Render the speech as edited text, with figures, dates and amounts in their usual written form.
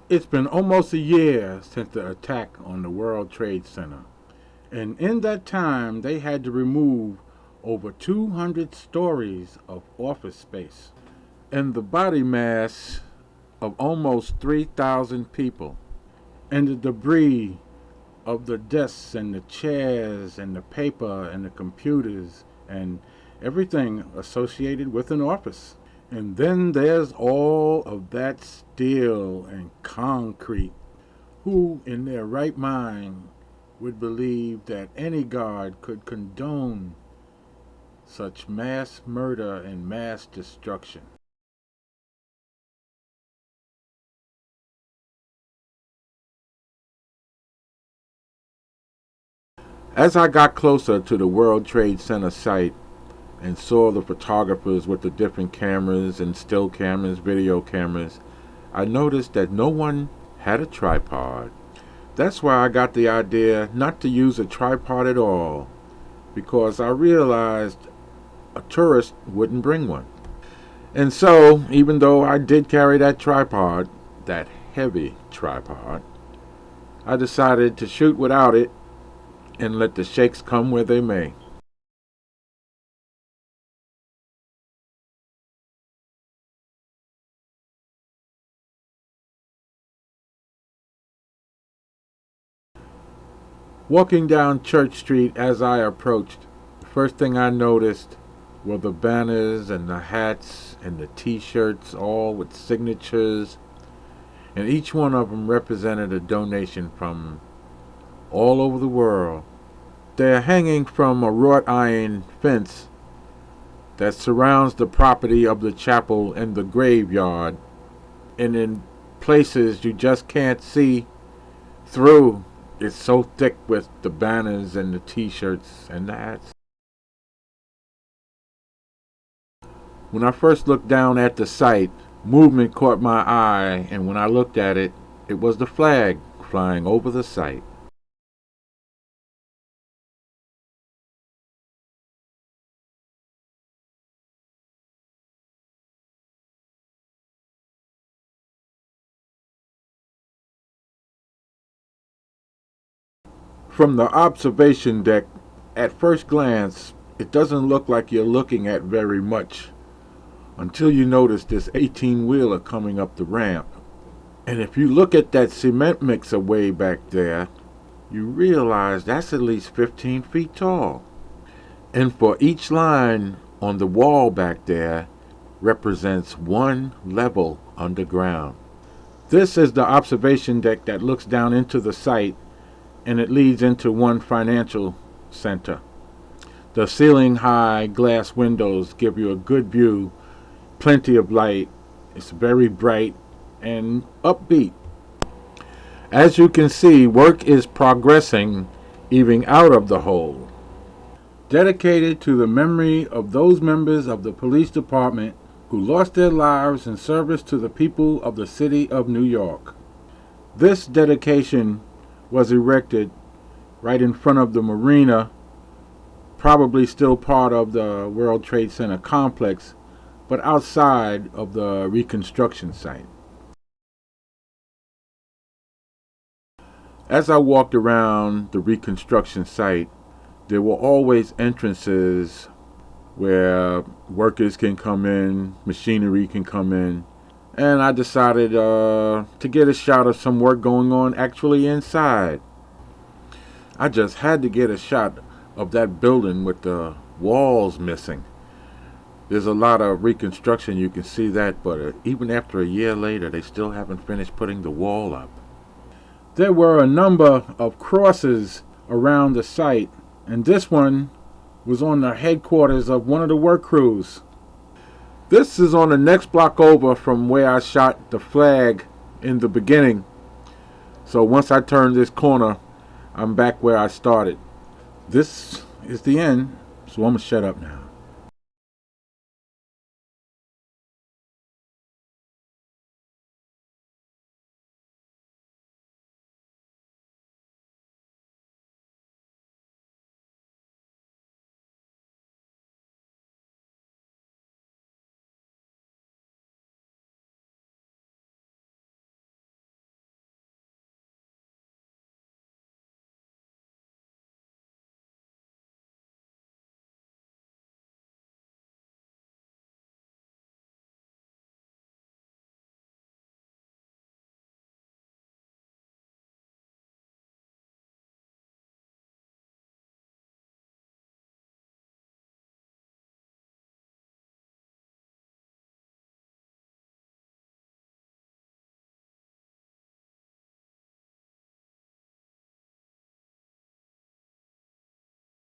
It's been almost a year since the attack on the World Trade Center, and in that time they had to remove over 200 stories of office space and the body mass of almost 3,000 people, and the debris of the desks and the chairs and the paper and the computers and everything associated with an office. And then there's all of that steel and concrete. Who in their right mind would believe that any God could condone such mass murder and mass destruction? As I got closer to the World Trade Center site and saw the photographers with the different cameras and still cameras, video cameras, I noticed that no one had a tripod. That's why I got the idea not to use a tripod at all, because I realized a tourist wouldn't bring one. And so, even though I did carry that tripod, that heavy tripod, I decided to shoot without it and let the shakes come where they may. Walking down Church Street as I approached, the first thing I noticed were the banners and the hats and the t-shirts, all with signatures, and each one of them represented a donation from all over the world. They're hanging from a wrought iron fence that surrounds the property of the chapel and the graveyard, and in places you just can't see through. It's so thick with the banners and the t-shirts and the hats. When I first looked down at the site, movement caught my eye, and when I looked at it, it was the flag flying over the site. From the observation deck, at first glance, it doesn't look like you're looking at very much until you notice this 18-wheeler coming up the ramp. And if you look at that cement mixer way back there, you realize that's at least 15 feet tall. And for each line on the wall back there represents one level underground. This is the observation deck that looks down into the site, and it leads into one financial center. The ceiling-high glass windows give you a good view, plenty of light. It's very bright and upbeat. As you can see, work is progressing even out of the hole. Dedicated to the memory of those members of the police department who lost their lives in service to the people of the city of New York. This dedication was erected right in front of the marina, probably still part of the World Trade Center complex, but outside of the reconstruction site. As I walked around the reconstruction site, there were always entrances where workers can come in, machinery can come in, and I decided to get a shot of some work going on actually inside. I just had to get a shot of that building with the walls missing. There's a lot of reconstruction, you can see that, but even after a year later, they still haven't finished putting the wall up. There were a number of crosses around the site, and this one was on the headquarters of one of the work crews. This is on the next block over from where I shot the flag in the beginning. So once I turn this corner, I'm back where I started. This is the end, so I'm gonna shut up now.